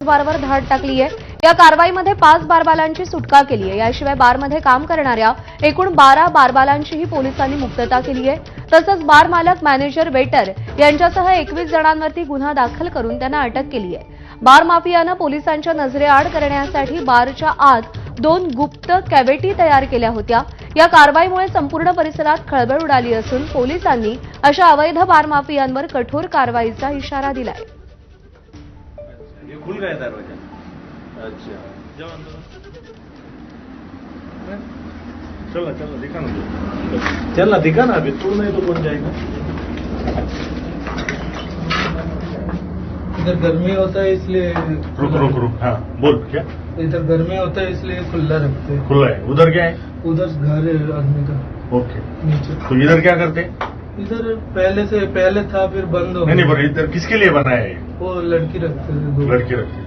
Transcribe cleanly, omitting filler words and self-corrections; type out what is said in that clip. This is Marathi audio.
बारवर धाड टाकली आहे। या कारवाईमध्ये 5 बारबालांची सुटका केली आहे। याशिवाय बारमध्ये काम करणाऱ्या एकूण 12 बारबालांचीही पोलिसांनी मुक्तता केली आहे। तसंच बार मालक, मॅनेजर, वेटर यांच्यासह 21 जणांवरती गुन्हा दाखल करून त्यांना अटक केली आहे। बार माफियानं पोलिसांच्या नजरेआड करण्यासाठी बारच्या आत 2 गुप्त कॅव्हिटी तयार केल्या होत्या। या कारवाईमुळे संपूर्ण परिसरात खळबळ उडाली असून पोलिसांनी अशा अवैध बार माफियांवर कठोर कारवाईचा इशारा दिलाय। ये खुल गया दरवाजा। अच्छा चलो चलो दिखा ना, चल ना दिखा ना, अभी तू नहीं तो कौन जाएगा। इधर गर्मी होता है इसलिए रुक रुक रुक, हाँ बोल क्या। इधर गर्मी होता है इसलिए खुला रखते हैं। खुला है, उधर क्या है। उधर घर है आदमी का ओके, नीचे। तो इधर क्या करते। इधर पहले था फिर बंद हो नहीं नहीं, पर इधर किसके लिए बनाया है। वो लड़की रखते थे, 2 लड़की रखती।